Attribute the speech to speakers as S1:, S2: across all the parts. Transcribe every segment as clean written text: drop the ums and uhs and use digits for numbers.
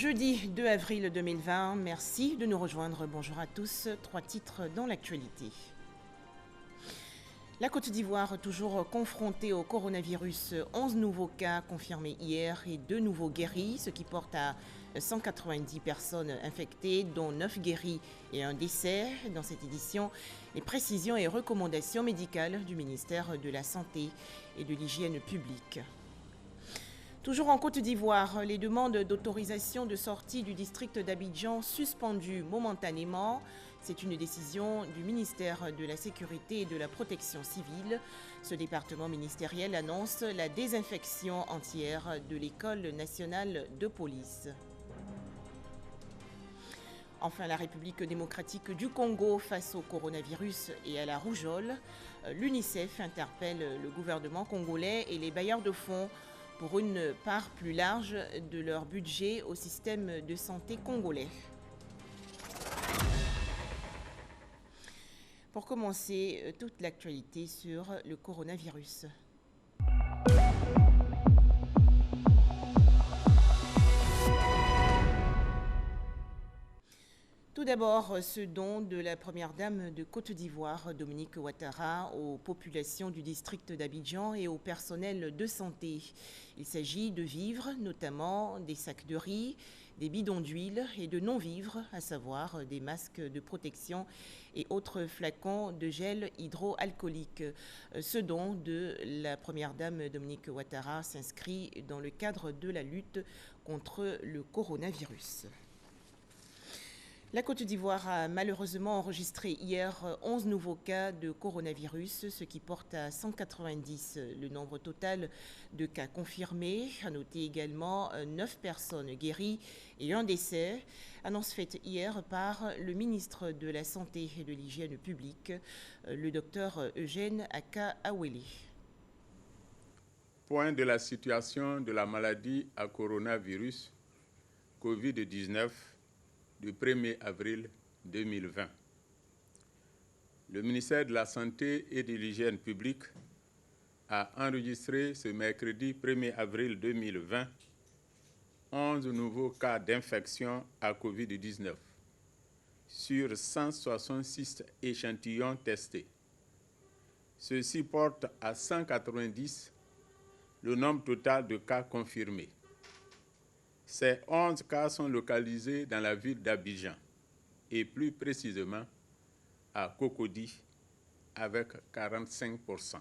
S1: Jeudi 2 avril 2020, merci de nous rejoindre. Bonjour à tous. 3 titres dans l'actualité. La Côte d'Ivoire, toujours confrontée au coronavirus, 11 nouveaux cas confirmés hier et 2 nouveaux guéris, ce qui porte à 190 personnes infectées, dont 9 guéris et un décès. Dans cette édition, les précisions et recommandations médicales du ministère de la Santé et de l'Hygiène publique. Toujours en Côte d'Ivoire, les demandes d'autorisation de sortie du district d'Abidjan suspendues momentanément. C'est une décision du ministère de la Sécurité et de la Protection civile. Ce département ministériel annonce la désinfection entière de l'École nationale de police. Enfin, la République démocratique du Congo face au coronavirus et à la rougeole. L'UNICEF interpelle le gouvernement congolais et les bailleurs de fonds pour une part plus large de leur budget au système de santé congolais. Pour commencer, toute l'actualité sur le coronavirus. Tout d'abord, ce don de la première dame de Côte d'Ivoire, Dominique Ouattara, aux populations du district d'Abidjan et au personnel de santé. Il s'agit de vivres, notamment des sacs de riz, des bidons d'huile et de non-vivres, à savoir des masques de protection et autres flacons de gel hydroalcoolique. Ce don de la première dame Dominique Ouattara s'inscrit dans le cadre de la lutte contre le coronavirus. La Côte d'Ivoire a malheureusement enregistré hier 11 nouveaux cas de coronavirus, ce qui porte à 190 le nombre total de cas confirmés. À noter également 9 personnes guéries et un décès. Annonce faite hier par le ministre de la Santé et de l'Hygiène publique, le docteur Eugène Aka-Awele.
S2: Point de la situation de la maladie à coronavirus COVID-19 du 1er avril 2020. Le ministère de la Santé et de l'Hygiène publique a enregistré ce mercredi 1er avril 2020 11 nouveaux cas d'infection à COVID-19 sur 166 échantillons testés. Ceci porte à 190 le nombre total de cas confirmés. Ces 11 cas sont localisés dans la ville d'Abidjan et plus précisément à Cocody avec 45%.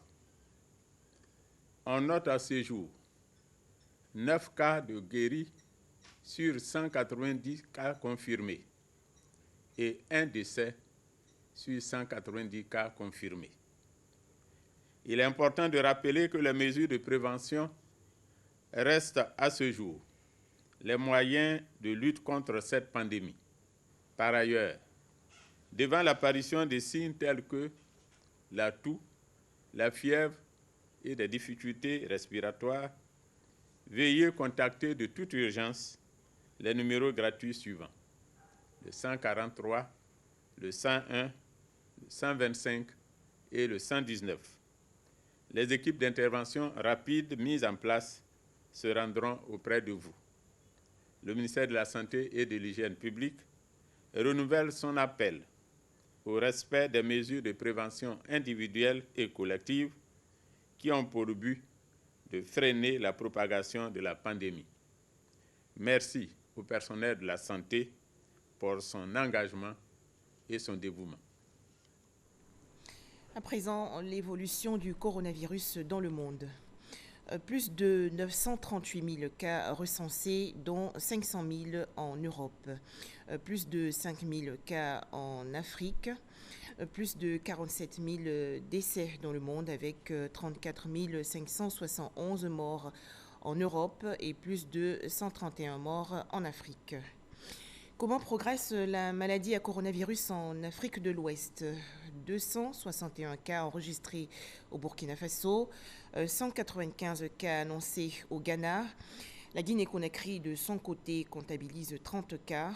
S2: On note à ce jour 9 cas de guéris sur 190 cas confirmés et un décès sur 190 cas confirmés. Il est important de rappeler que les mesures de prévention restent à ce jour les moyens de lutte contre cette pandémie. Par ailleurs, devant l'apparition des signes tels que la toux, la fièvre et des difficultés respiratoires, veuillez contacter de toute urgence les numéros gratuits suivants: le 143, le 101, le 125 et le 119. Les équipes d'intervention rapide mises en place se rendront auprès de vous. Le ministère de la Santé et de l'Hygiène publique renouvelle son appel au respect des mesures de prévention individuelles et collectives qui ont pour but de freiner la propagation de la pandémie. Merci au personnel de la santé pour son engagement et son dévouement.
S1: À présent, l'évolution du coronavirus dans le monde. Plus de 938 000 cas recensés, dont 500 000 en Europe. Plus de 5 000 cas en Afrique. Plus de 47 000 décès dans le monde avec 34 571 morts en Europe et plus de 131 morts en Afrique. Comment progresse la maladie à coronavirus en Afrique de l'Ouest? 261 cas enregistrés au Burkina Faso, 195 cas annoncés au Ghana. La Guinée-Conakry, de son côté, comptabilise 30 cas.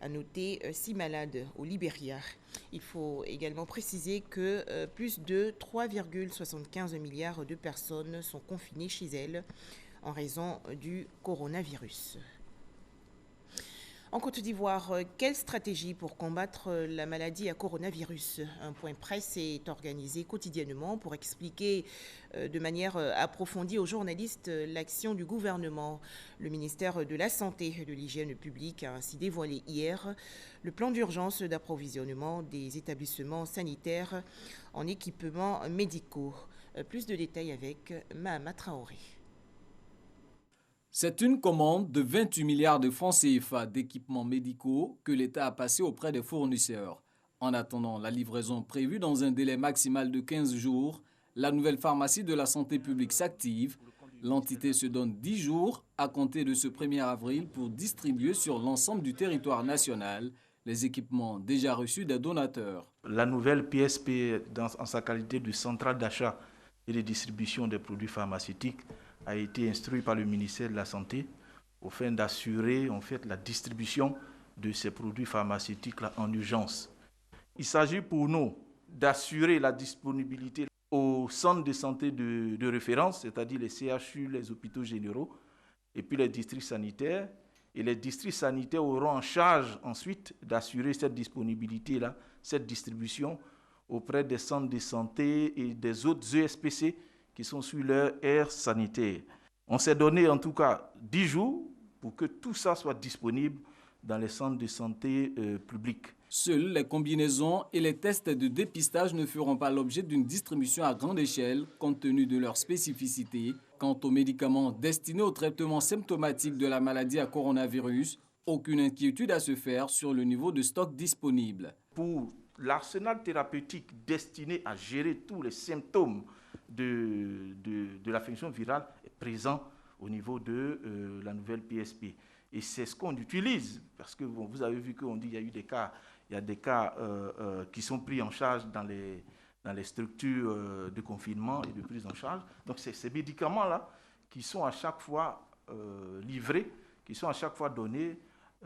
S1: À noter 6 malades au Libéria. Il faut également préciser que plus de 3,75 milliards de personnes sont confinées chez elles en raison du coronavirus. En Côte d'Ivoire, quelle stratégie pour combattre la maladie à coronavirus? Un point presse est organisé quotidiennement pour expliquer de manière approfondie aux journalistes l'action du gouvernement. Le ministère de la Santé et de l'Hygiène publique a ainsi dévoilé hier le plan d'urgence d'approvisionnement des établissements sanitaires en équipements médicaux. Plus de détails avec Mahama Traoré.
S3: C'est une commande de 28 milliards de francs CFA d'équipements médicaux que l'État a passé auprès des fournisseurs. En attendant la livraison prévue dans un délai maximal de 15 jours, la nouvelle pharmacie de la santé publique s'active. L'entité se donne 10 jours à compter de ce 1er avril pour distribuer sur l'ensemble du territoire national les équipements déjà reçus des donateurs.
S4: La nouvelle PSP, en sa qualité de centrale d'achat et de distribution des produits pharmaceutiques, a été instruit par le ministère de la Santé au fin d'assurer en fait la distribution de ces produits pharmaceutiques là en urgence. Il s'agit pour nous d'assurer la disponibilité aux centres de santé de référence, c'est-à-dire les CHU, les hôpitaux généraux, et puis les districts sanitaires. Et les districts sanitaires auront en charge ensuite d'assurer cette disponibilité-là, cette distribution auprès des centres de santé et des autres ESPC qui sont sur leur aire sanitaire. On s'est donné en tout cas 10 jours pour que tout ça soit disponible dans les centres de santé publics.
S3: Seules les combinaisons et les tests de dépistage ne feront pas l'objet d'une distribution à grande échelle compte tenu de leur spécificité. Quant aux médicaments destinés au traitement symptomatique de la maladie à coronavirus, aucune inquiétude à se faire sur le niveau de stock disponible.
S4: Pour l'arsenal thérapeutique destiné à gérer tous les symptômes de l'infection virale est présent au niveau de la nouvelle PSP. Et c'est ce qu'on utilise, parce que bon, vous avez vu qu'on dit qu'il y a eu des cas, qui sont pris en charge dans les structures de confinement et de prise en charge. Donc c'est ces médicaments-là qui sont à chaque fois livrés, qui sont à chaque fois donnés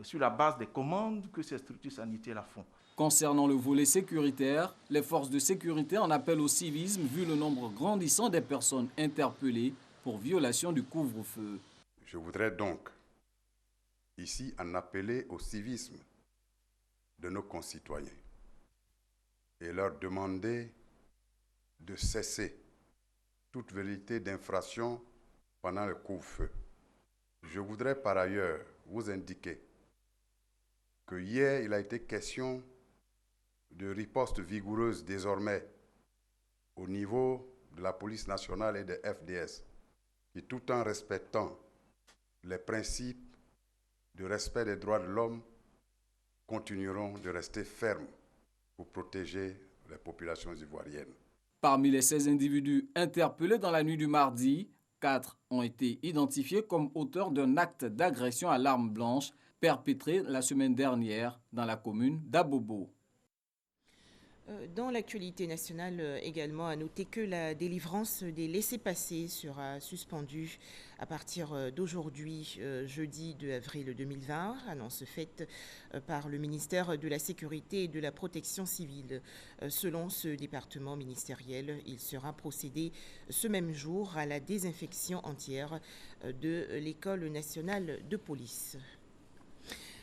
S4: sur la base des commandes que ces structures sanitaires font.
S3: Concernant le volet sécuritaire, les forces de sécurité en appellent au civisme vu le nombre grandissant des personnes interpellées pour violation du couvre-feu.
S5: Je voudrais donc ici en appeler au civisme de nos concitoyens et leur demander de cesser toute velléité d'infraction pendant le couvre-feu. Je voudrais par ailleurs vous indiquer que hier, il a été question de riposte vigoureuse désormais au niveau de la police nationale et des FDS, qui tout en respectant les principes de respect des droits de l'homme, continueront de rester fermes pour protéger les populations ivoiriennes.
S3: Parmi les 16 individus interpellés dans la nuit du mardi, 4 ont été identifiés comme auteurs d'un acte d'agression à l'arme blanche perpétré la semaine dernière dans la commune d'Abobo.
S1: Dans l'actualité nationale également, à noter que la délivrance des laissez-passer sera suspendue à partir d'aujourd'hui, jeudi 2 avril 2020, annonce faite par le ministère de la Sécurité et de la Protection civile. Selon ce département ministériel, il sera procédé ce même jour à la désinfection entière de l'École nationale de police.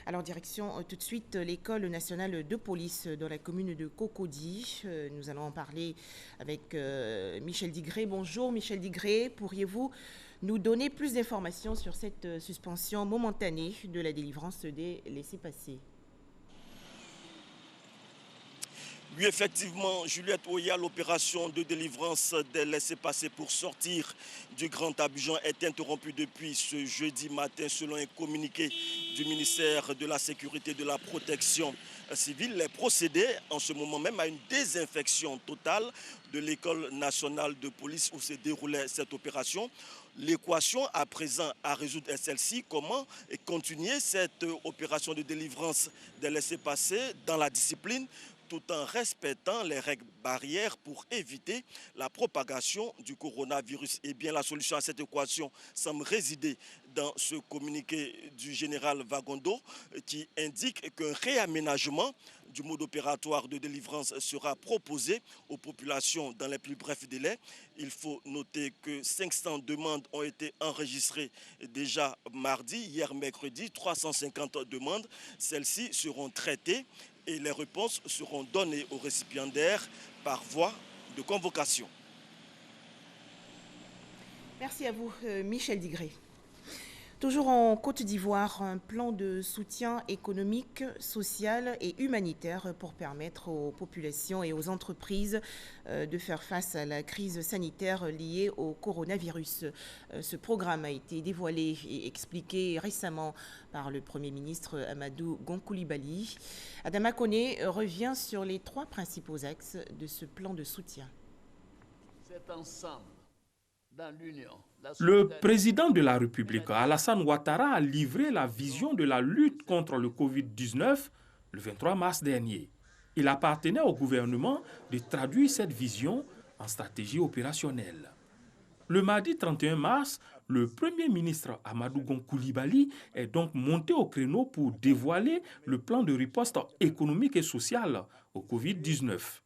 S1: Alors, direction tout de suite l'École nationale de police dans la commune de Cocody. Nous allons en parler avec Michel Digré. Bonjour Michel Digré, pourriez-vous nous donner plus d'informations sur cette suspension momentanée de la délivrance des laissez-passer?
S6: Oui, effectivement, Juliette Oya, l'opération de délivrance des laissez-passer pour sortir du Grand Abidjan est interrompue depuis ce jeudi matin selon un communiqué du ministère de la Sécurité et de la Protection civile. Les procédés en ce moment même à une désinfection totale de l'École nationale de police où se déroulait cette opération. L'équation à présent à résoudre est celle-ci. Comment continuer cette opération de délivrance des laissez-passer dans la discipline tout en respectant les règles barrières pour éviter la propagation du coronavirus. Eh bien, la solution à cette équation semble résider dans ce communiqué du général Vagondo qui indique qu'un réaménagement du mode opératoire de délivrance sera proposé aux populations dans les plus brefs délais. Il faut noter que 500 demandes ont été enregistrées déjà mardi. Hier mercredi, 350 demandes. Celles-ci seront traitées et les réponses seront données aux récipiendaires par voie de convocation.
S1: Merci à vous, Michel Digré. Toujours en Côte d'Ivoire, un plan de soutien économique, social et humanitaire pour permettre aux populations et aux entreprises de faire face à la crise sanitaire liée au coronavirus. Ce programme a été dévoilé et expliqué récemment par le Premier ministre Amadou Gon Coulibaly. Adama Koné revient sur les 3 principaux axes de ce plan de soutien.
S7: C'est ensemble, dans l'Union.
S8: Le président de la République, Alassane Ouattara, a livré la vision de la lutte contre le Covid-19 le 23 mars dernier. Il appartenait au gouvernement de traduire cette vision en stratégie opérationnelle. Le mardi 31 mars, le Premier ministre Amadou Gon Coulibaly est donc monté au créneau pour dévoiler le plan de riposte économique et sociale au Covid-19.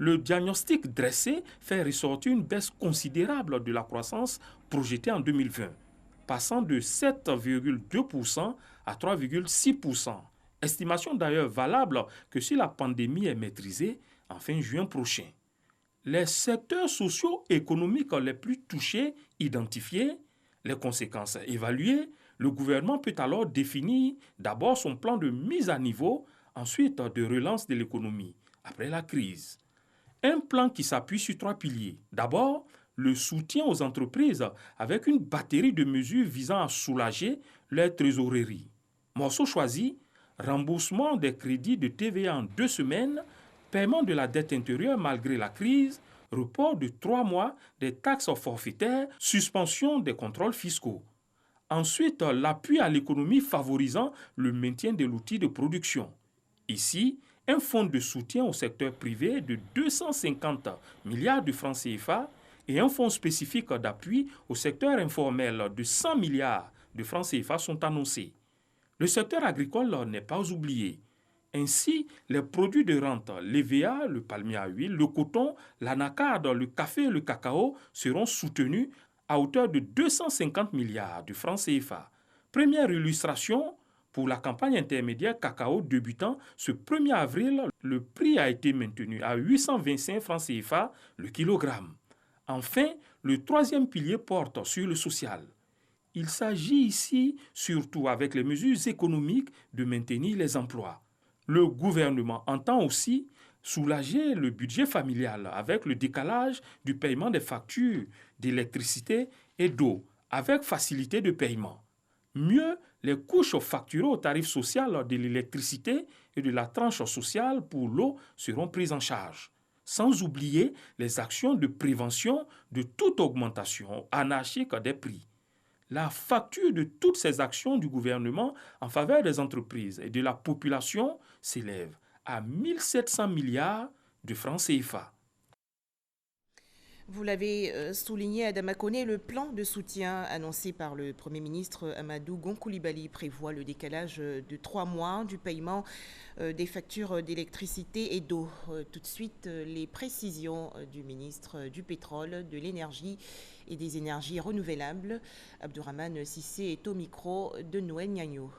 S8: Le diagnostic dressé fait ressortir une baisse considérable de la croissance projetée en 2020, passant de 7,2% à 3,6%. Estimation d'ailleurs valable que si la pandémie est maîtrisée en fin juin prochain. Les secteurs socio-économiques les plus touchés identifiés, les conséquences évaluées, le gouvernement peut alors définir d'abord son plan de mise à niveau, ensuite de relance de l'économie après la crise. Un plan qui s'appuie sur 3 piliers. D'abord, le soutien aux entreprises avec une batterie de mesures visant à soulager leur trésorerie. Morceau choisi, remboursement des crédits de TVA en 2 semaines, paiement de la dette intérieure malgré la crise, report de 3 mois des taxes forfaitaires, suspension des contrôles fiscaux. Ensuite, l'appui à l'économie favorisant le maintien de l'outil de production. Ici, un fonds de soutien au secteur privé de 250 milliards de francs CFA et un fonds spécifique d'appui au secteur informel de 100 milliards de francs CFA sont annoncés. Le secteur agricole n'est pas oublié. Ainsi, les produits de rente, l'EVA, le palmier à huile, le coton, l'anacarde, le café et le cacao seront soutenus à hauteur de 250 milliards de francs CFA. Première illustration, pour la campagne intermédiaire cacao débutant ce 1er avril, le prix a été maintenu à 825 francs CFA le kilogramme. Enfin, le 3e pilier porte sur le social. Il s'agit ici, surtout avec les mesures économiques, de maintenir les emplois. Le gouvernement entend aussi soulager le budget familial avec le décalage du paiement des factures d'électricité et d'eau, avec facilité de paiement. Mieux, les couches facturées au tarif social de l'électricité et de la tranche sociale pour l'eau seront prises en charge. Sans oublier les actions de prévention de toute augmentation anarchique des prix. La facture de toutes ces actions du gouvernement en faveur des entreprises et de la population s'élève à 1700 milliards de francs CFA.
S1: Vous l'avez souligné, Adama Koné, le plan de soutien annoncé par le Premier ministre Amadou Gon Coulibaly prévoit le décalage de 3 mois du paiement des factures d'électricité et d'eau. Tout de suite, les précisions du ministre du Pétrole, de l'Énergie et des Énergies renouvelables. Abdourahmane Sissé est au micro de Noël Niagno.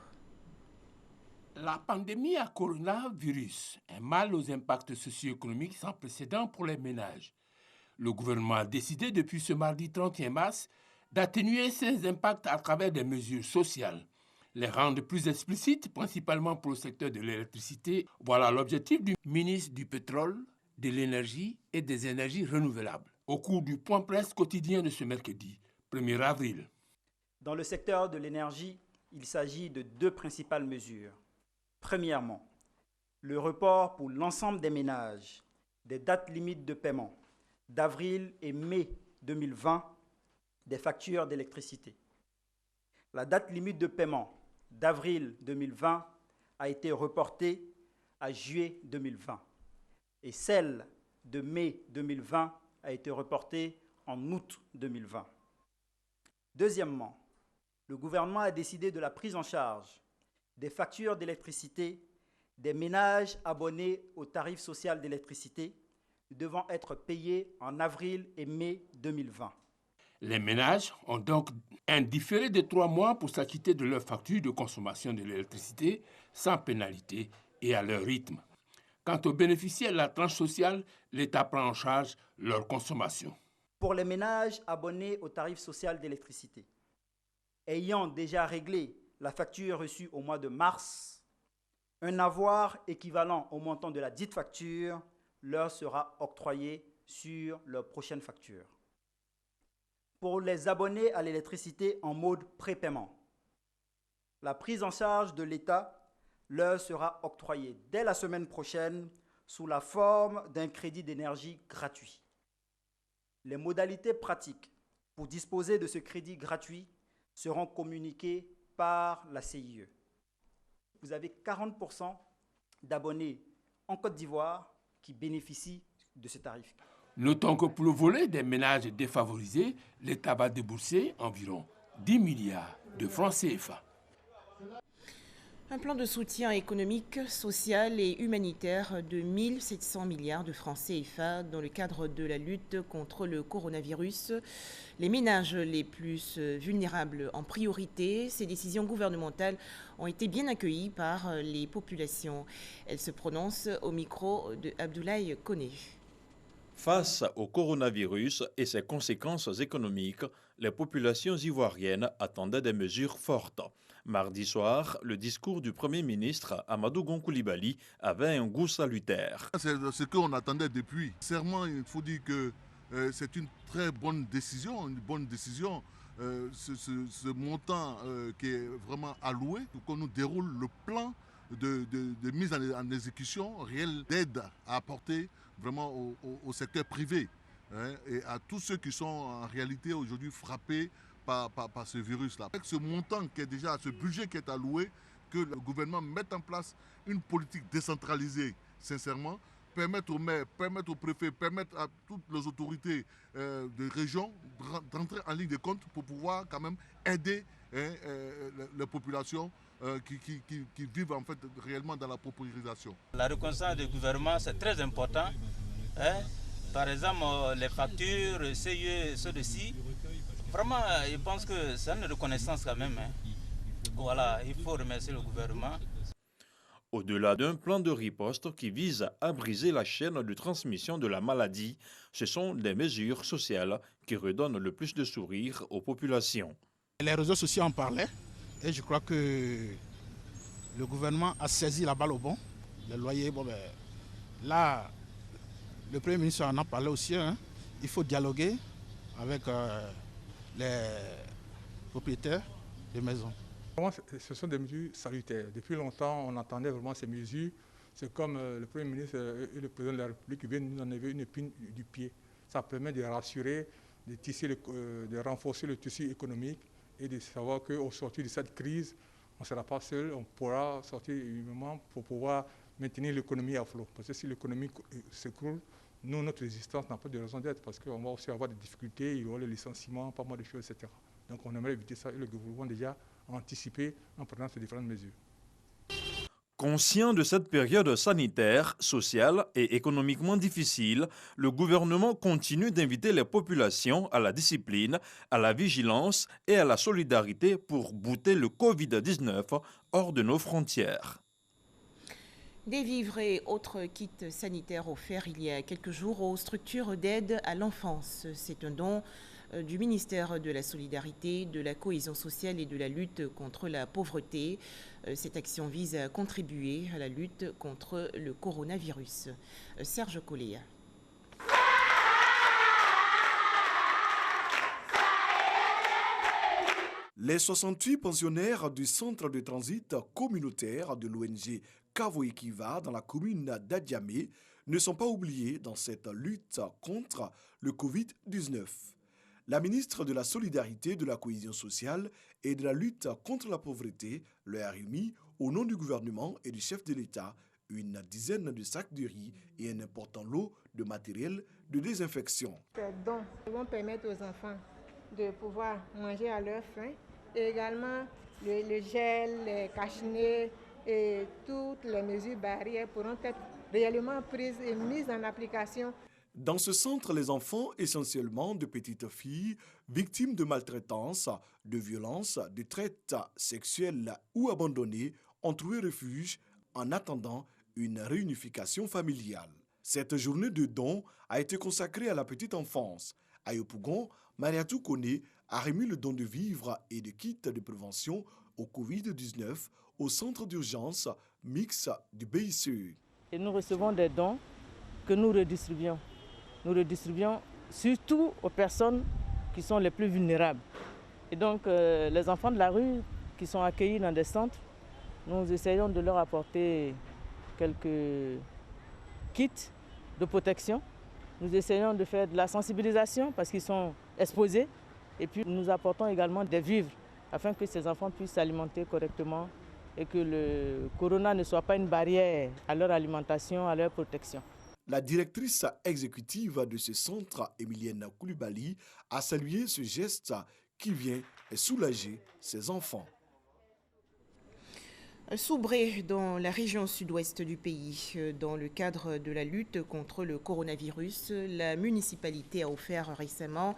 S7: La pandémie à coronavirus, un mal aux impacts socio-économiques sans précédent pour les ménages. Le gouvernement a décidé depuis ce mardi 31 mars d'atténuer ces impacts à travers des mesures sociales, les rendre plus explicites, principalement pour le secteur de l'électricité. Voilà l'objectif du ministre du Pétrole, de l'Énergie et des Énergies renouvelables au cours du point presse quotidien de ce mercredi, 1er avril.
S9: Dans le secteur de l'énergie, il s'agit de 2 principales mesures. Premièrement, le report pour l'ensemble des ménages des dates limites de paiement d'avril et mai 2020 des factures d'électricité. La date limite de paiement d'avril 2020 a été reportée à juillet 2020 et celle de mai 2020 a été reportée en août 2020. Deuxièmement, le gouvernement a décidé de la prise en charge des factures d'électricité des ménages abonnés au tarif social d'électricité devant être payés en avril et mai 2020.
S7: Les ménages ont donc un différé de 3 mois pour s'acquitter de leur facture de consommation de l'électricité sans pénalité et à leur rythme. Quant aux bénéficiaires de la tranche sociale, l'État prend en charge leur consommation.
S9: Pour les ménages abonnés au tarif social d'électricité, ayant déjà réglé la facture reçue au mois de mars, un avoir équivalent au montant de la dite facture leur sera octroyé sur leur prochaine facture. Pour les abonnés à l'électricité en mode prépaiement, la prise en charge de l'État leur sera octroyée dès la semaine prochaine sous la forme d'un crédit d'énergie gratuit. Les modalités pratiques pour disposer de ce crédit gratuit seront communiquées par la CIE. Vous avez 40% d'abonnés en Côte d'Ivoire qui bénéficient de ce tarif.
S7: Notons que pour le volet des ménages défavorisés, l'État va débourser environ 10 milliards de francs CFA.
S1: Un plan de soutien économique, social et humanitaire de 1 700 milliards de francs CFA dans le cadre de la lutte contre le coronavirus. Les ménages les plus vulnérables en priorité. Ces décisions gouvernementales ont été bien accueillies par les populations. Elles se prononcent au micro de Abdoulaye Koné.
S10: Face au coronavirus et ses conséquences économiques, les populations ivoiriennes attendaient des mesures fortes. Mardi soir, le discours du Premier ministre Amadou Gon Coulibaly avait un goût salutaire.
S11: C'est ce qu'on attendait depuis. Sincèrement, il faut dire que c'est une très bonne décision, ce montant qui est vraiment alloué pour qu'on nous déroule le plan de mise en exécution réelle d'aide à apporter vraiment au secteur privé et à tous ceux qui sont en réalité aujourd'hui frappés par ce virus-là. Avec ce montant qui est déjà, ce budget qui est alloué, que le gouvernement mette en place une politique décentralisée, sincèrement, permettre aux maires, permettre aux préfets, permettre à toutes les autorités de région d'entrer en ligne de compte pour pouvoir quand même aider les populations qui vivent en fait réellement dans la paupérisation.
S12: La reconnaissance du gouvernement, c'est très important. Par exemple, les factures, CIE, ceux-ci, vraiment, je pense que c'est une reconnaissance quand même. Voilà, il faut remercier le gouvernement.
S10: Au-delà d'un plan de riposte qui vise à briser la chaîne de transmission de la maladie, ce sont des mesures sociales qui redonnent le plus de sourire aux populations.
S13: Les réseaux sociaux en parlaient et je crois que le gouvernement a saisi la balle au bon. Les loyers, là, le Premier ministre en a parlé aussi. Il faut dialoguer avec les propriétaires de maisons.
S14: Ce sont des mesures salutaires. Depuis longtemps, on entendait vraiment ces mesures. C'est comme le Premier ministre et le Président de la République viennent nous enlever une épine du pied. Ça permet de rassurer, de renforcer le tissu économique et de savoir qu'au sortir de cette crise, on ne sera pas seul, on pourra sortir humainement pour pouvoir maintenir l'économie à flot. Parce que si l'économie s'écroule, nous, notre résistance n'a pas de raison d'être parce qu'on va aussi avoir des difficultés, il y aura le licenciement, pas mal de choses, etc. Donc on aimerait éviter ça et le gouvernement déjà a anticipé en prenant ces différentes mesures.
S10: Conscient de cette période sanitaire, sociale et économiquement difficile, le gouvernement continue d'inviter les populations à la discipline, à la vigilance et à la solidarité pour bouter le Covid-19 hors de nos frontières.
S1: Des vivres et autres kits sanitaires offerts il y a quelques jours aux structures d'aide à l'enfance. C'est un don du ministère de la Solidarité, de la Cohésion sociale et de la lutte contre la pauvreté. Cette action vise à contribuer à la lutte contre le coronavirus. Serge Colléa.
S15: Les 68 pensionnaires du centre de transit communautaire de l'ONG Kavoikiva dans la commune d'Adiamé ne sont pas oubliés dans cette lutte contre le Covid-19. La ministre de la Solidarité, de la Cohésion sociale et de la lutte contre la pauvreté leur a remis, au nom du gouvernement et du chef de l'État, une dizaine de sacs de riz et un important lot de matériel de désinfection.
S16: Ces dons vont permettre aux enfants de pouvoir manger à leur faim et également le gel, les cache-nez, et toutes les mesures barrières pourront être réellement prises et mises en application.
S15: Dans ce centre, les enfants, essentiellement de petites filles, victimes de maltraitance, de violences, de traite sexuelle ou abandonnées, ont trouvé refuge en attendant une réunification familiale. Cette journée de don a été consacrée à la petite enfance. À Yopougon, Mariatou Kone a remis le don de vivres et de kits de prévention au Covid-19 au centre d'urgence mixte du BICE.
S17: Et nous recevons des dons que nous redistribuons. Nous redistribuons surtout aux personnes qui sont les plus vulnérables. Et donc les enfants de la rue qui sont accueillis dans des centres, nous essayons de leur apporter quelques kits de protection. Nous essayons de faire de la sensibilisation parce qu'ils sont exposés. Et puis nous apportons également des vivres afin que ces enfants puissent s'alimenter correctement et que le corona ne soit pas une barrière à leur alimentation, à leur protection.
S15: La directrice exécutive de ce centre, Emilienne Koulibaly, a salué ce geste qui vient soulager ses enfants.
S1: Soubré, dans la région sud-ouest du pays, dans le cadre de la lutte contre le coronavirus, la municipalité a offert récemment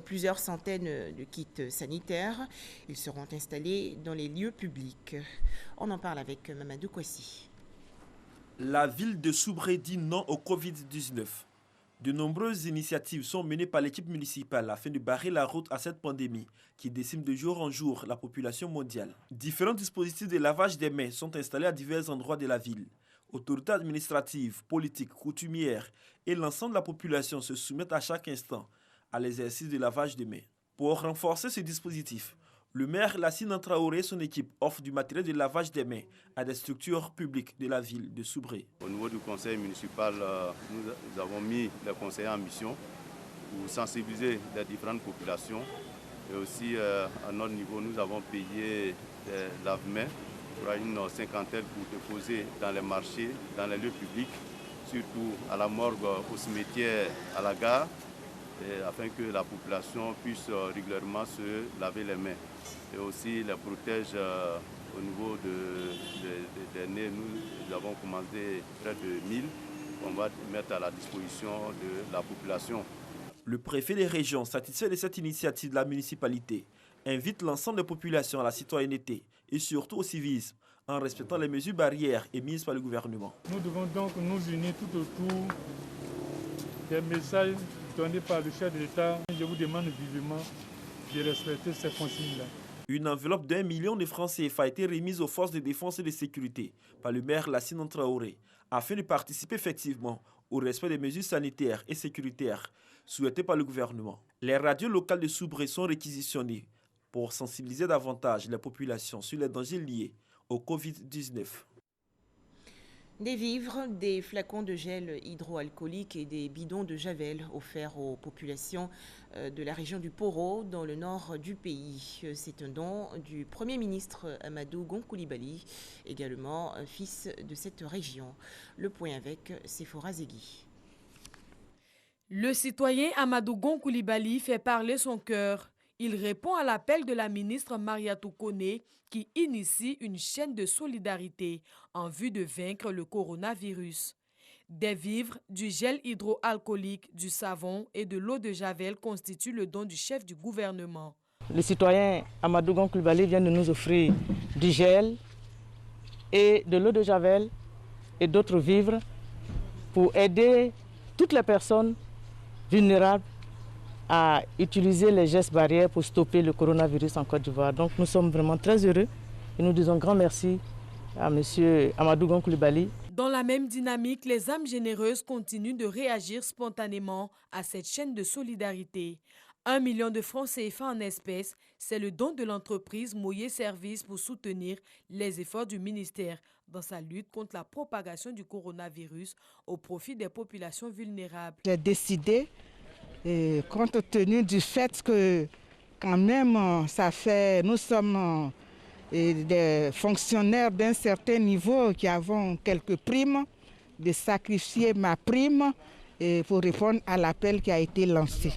S1: plusieurs centaines de kits sanitaires. Ils seront installés dans les lieux publics. On en parle avec Mamadou Kwasi.
S18: La ville de Soubré dit non au Covid-19. De nombreuses initiatives sont menées par l'équipe municipale afin de barrer la route à cette pandémie qui décime de jour en jour la population mondiale. Différents dispositifs de lavage des mains sont installés à divers endroits de la ville. Autorités administratives, politiques, coutumières et l'ensemble de la population se soumettent à chaque instant à l'exercice de lavage des mains. Pour renforcer ce dispositif, le maire Lassine Traoré et son équipe offrent du matériel de lavage des mains à des structures publiques de la ville de Soubré.
S19: Au niveau du conseil municipal, nous avons mis les conseillers en mission pour sensibiliser les différentes populations. Et aussi, à notre niveau, nous avons payé des lave-mains pour une cinquantaine pour déposer dans les marchés, dans les lieux publics, surtout à la morgue, au cimetière, à la gare, afin que la population puisse régulièrement se laver les mains. Et aussi les protège au niveau des nez. Nous avons commandé près de 1000 qu'on va mettre à la disposition de la population.
S18: Le préfet des régions, satisfait de cette initiative de la municipalité, invite l'ensemble des populations à la citoyenneté et surtout au civisme en respectant les mesures barrières émises par le gouvernement.
S20: Nous devons donc nous unir tout autour des messages donnés par le chef de l'État. Je vous demande vivement de respecter ces consignes-là.
S18: Une enveloppe d'1 million de francs CFA a été remise aux forces de défense et de sécurité par le maire Lassine Traoré afin de participer effectivement au respect des mesures sanitaires et sécuritaires souhaitées par le gouvernement. Les radios locales de Soubré sont réquisitionnées pour sensibiliser davantage la population sur les dangers liés au Covid-19.
S1: Des vivres, des flacons de gel hydroalcoolique et des bidons de javel offerts aux populations de la région du Poro dans le nord du pays. C'est un don du Premier ministre Amadou Gon Coulibaly, également fils de cette région. Le point avec Sephora Zegui.
S21: Le citoyen Amadou Gon Coulibaly fait parler son cœur. Il répond à l'appel de la ministre Mariatou Kone qui initie une chaîne de solidarité en vue de vaincre le coronavirus. Des vivres, du gel hydroalcoolique, du savon et de l'eau de javel constituent le don du chef du gouvernement.
S17: Le citoyen Amadou Gon Coulibaly vient de nous offrir du gel et de l'eau de javel et d'autres vivres pour aider toutes les personnes vulnérables à utiliser les gestes barrières pour stopper le coronavirus en Côte d'Ivoire. Donc nous sommes vraiment très heureux et nous disons grand merci à M. Amadou Gon Coulibaly.
S21: Dans la même dynamique, les âmes généreuses continuent de réagir spontanément à cette chaîne de solidarité. 1 million de francs CFA en espèces, c'est le don de l'entreprise Moyer Service pour soutenir les efforts du ministère dans sa lutte contre la propagation du coronavirus au profit des populations vulnérables.
S22: J'ai décidé, compte tenu du fait que quand même nous sommes des fonctionnaires d'un certain niveau qui avons quelques primes, de sacrifier ma prime pour répondre à l'appel qui a été lancé.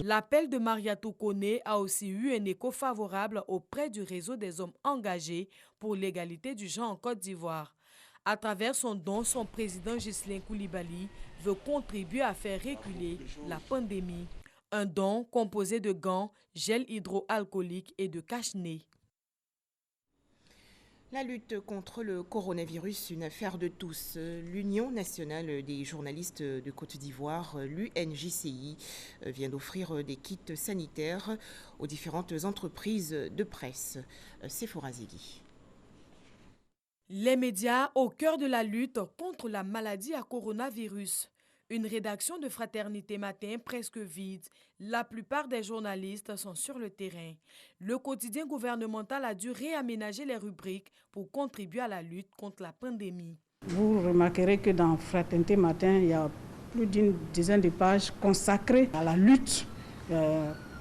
S21: L'appel de Mariatou Koné a aussi eu un écho favorable auprès du réseau des hommes engagés pour l'égalité du genre en Côte d'Ivoire. À travers son don, son président Ghislain Koulibaly veut contribuer à faire reculer la pandémie. Un don composé de gants, gel hydroalcoolique et de cache-nez.
S1: La lutte contre le coronavirus, une affaire de tous. L'Union nationale des journalistes de Côte d'Ivoire, l'UNJCI, vient d'offrir des kits sanitaires aux différentes entreprises de presse. Sephora Zigui.
S21: Les médias au cœur de la lutte contre la maladie à coronavirus. Une rédaction de Fraternité Matin presque vide. La plupart des journalistes sont sur le terrain. Le quotidien gouvernemental a dû réaménager les rubriques pour contribuer à la lutte contre la pandémie.
S2: Vous remarquerez que dans Fraternité Matin, il y a plus d'une dizaine de pages consacrées à la lutte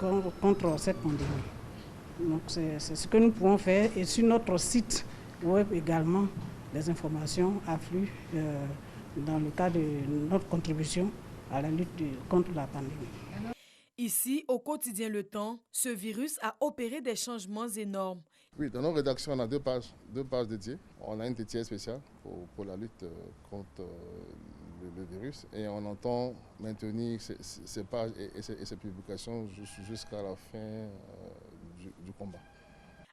S2: contre cette pandémie. Donc c'est ce que nous pouvons faire. Et sur notre site web également, les informations affluent dans le cadre de notre contribution à la lutte contre la pandémie.
S21: Ici, au quotidien Le Temps, ce virus a opéré des changements énormes.
S4: Oui, dans nos rédactions, on a deux pages dédiées. On a une dédiée spéciale pour la lutte contre le virus et on entend maintenir ces pages et ces publications jusqu'à la fin du combat.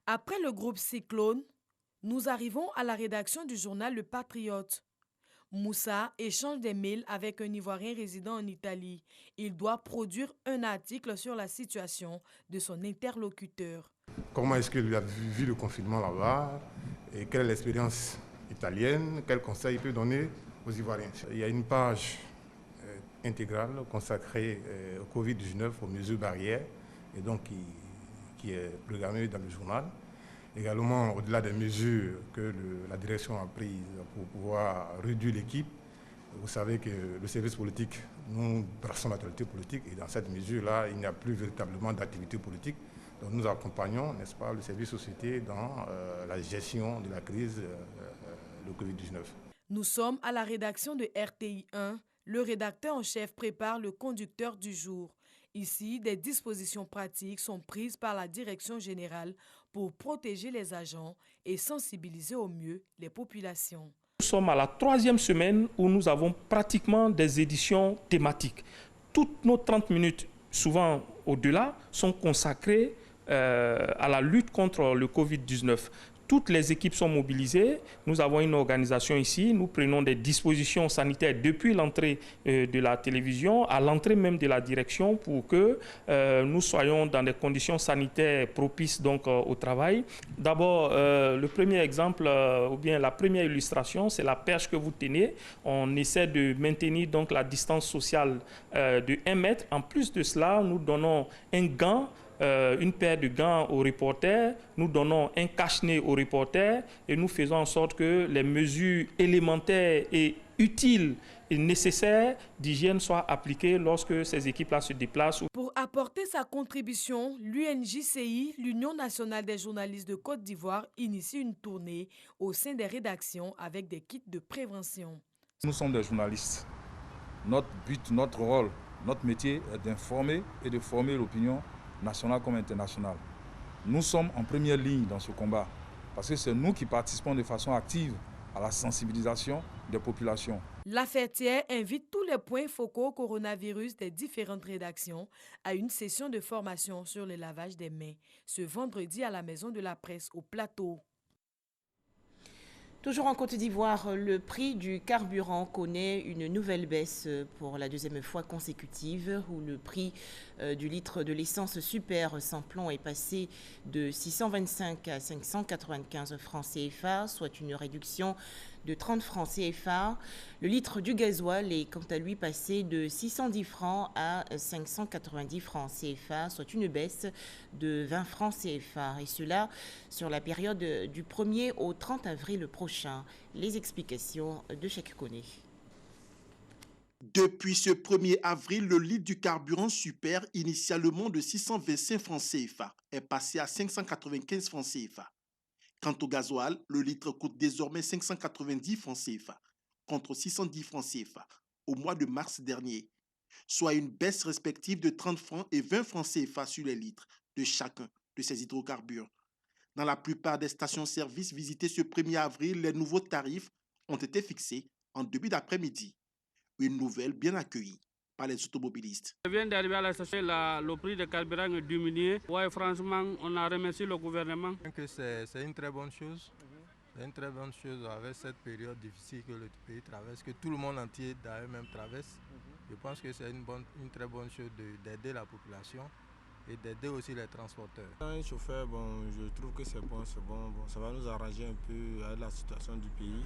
S21: Après le groupe Cyclone, nous arrivons à la rédaction du journal Le Patriote. Moussa échange des mails avec un Ivoirien résidant en Italie. Il doit produire un article sur la situation de son interlocuteur.
S23: Comment est-ce qu'il a vu le confinement là-bas et quelle est l'expérience italienne, quels conseils il peut donner aux Ivoiriens. Il y a une page intégrale consacrée au Covid-19, aux mesures barrières, et donc qui est programmée dans le journal. Également, au-delà des mesures que la direction a prises pour pouvoir réduire l'équipe, vous savez que le service politique, nous brassons l'actualité politique et dans cette mesure-là, il n'y a plus véritablement d'activité politique. Donc nous accompagnons, n'est-ce pas, le service société dans la gestion de la crise de Covid-19.
S21: Nous sommes à la rédaction de RTI 1. Le rédacteur en chef prépare le conducteur du jour. Ici, des dispositions pratiques sont prises par la direction générale pour protéger les agents et sensibiliser au mieux les populations.
S8: Nous sommes à la 3e semaine où nous avons pratiquement des éditions thématiques. Toutes nos 30 minutes, souvent au-delà, sont consacrées à la lutte contre le Covid-19. Toutes les équipes sont mobilisées. Nous avons une organisation ici. Nous prenons des dispositions sanitaires depuis l'entrée de la télévision à l'entrée même de la direction pour que nous soyons dans des conditions sanitaires propices donc, au travail. D'abord, le premier exemple ou bien la première illustration, c'est la perche que vous tenez. On essaie de maintenir donc la distance sociale de 1 mètre. En plus de cela, nous donnons un gant, une paire de gants aux reporters, nous donnons un cache-nez aux reporters et nous faisons en sorte que les mesures élémentaires et utiles et nécessaires d'hygiène soient appliquées lorsque ces équipes-là se déplacent.
S21: Pour apporter sa contribution, l'UNJCI, l'Union nationale des journalistes de Côte d'Ivoire, initie une tournée au sein des rédactions avec des kits de prévention.
S24: Nous sommes des journalistes. Notre but, notre rôle, notre métier est d'informer et de former l'opinion nationale comme internationale. Nous sommes en première ligne dans ce combat parce que c'est nous qui participons de façon active à la sensibilisation des populations.
S21: La Fertière invite tous les points focaux au coronavirus des différentes rédactions à une session de formation sur le lavage des mains ce vendredi à la Maison de la Presse au Plateau.
S1: Toujours en Côte d'Ivoire, le prix du carburant connaît une nouvelle baisse pour la 2e fois consécutive, où le prix du litre de l'essence super sans plomb est passé de 625 à 595 francs CFA, soit une réduction de 30 francs CFA. Le litre du gasoil est quant à lui passé de 610 francs à 590 francs CFA, soit une baisse de 20 francs CFA. Et cela sur la période du 1er au 30 avril prochain. Les explications de Cheikh Koné.
S25: Depuis ce 1er avril, le litre du carburant super, initialement de 625 francs CFA, est passé à 595 francs CFA. Quant au gasoil, le litre coûte désormais 590 francs CFA, contre 610 francs CFA au mois de mars dernier. soit une baisse respective de 30 francs et 20 francs CFA sur les litres de chacun de ces hydrocarbures. Dans la plupart des stations-service visitées ce 1er avril, les nouveaux tarifs ont été fixés en début d'après-midi. Une nouvelle bien accueillie par les automobilistes.
S3: Je viens d'arriver à la station, le prix de carburant est diminué. Ouais, franchement, on a remercié le gouvernement.
S5: C'est une très bonne chose. C'est une très bonne chose avec cette période difficile que le pays traverse, que tout le monde entier d'ailleurs même traverse. Je pense que c'est une très bonne chose d'aider la population et d'aider aussi les transporteurs.
S6: Un chauffeur, je trouve que c'est bon, ça va nous arranger un peu avec la situation du pays,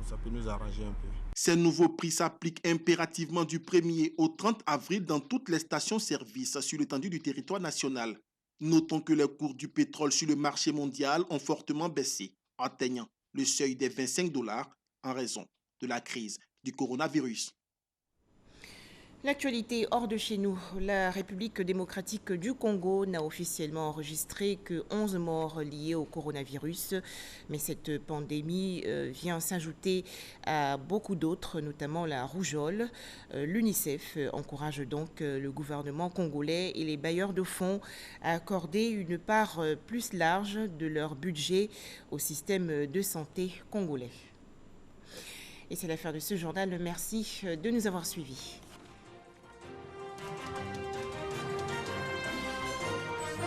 S6: ça peut nous arranger un peu.
S25: Ces nouveaux prix s'appliquent impérativement du 1er au 30 avril dans toutes les stations-service sur l'étendue du territoire national. Notons que les cours du pétrole sur le marché mondial ont fortement baissé, atteignant le seuil des $25 en raison de la crise du coronavirus.
S1: L'actualité hors de chez nous, la République démocratique du Congo n'a officiellement enregistré que 11 morts liés au coronavirus. Mais cette pandémie vient s'ajouter à beaucoup d'autres, notamment la rougeole. L'UNICEF encourage donc le gouvernement congolais et les bailleurs de fonds à accorder une part plus large de leur budget au système de santé congolais. Et c'est la fin de ce journal. Merci de nous avoir suivis.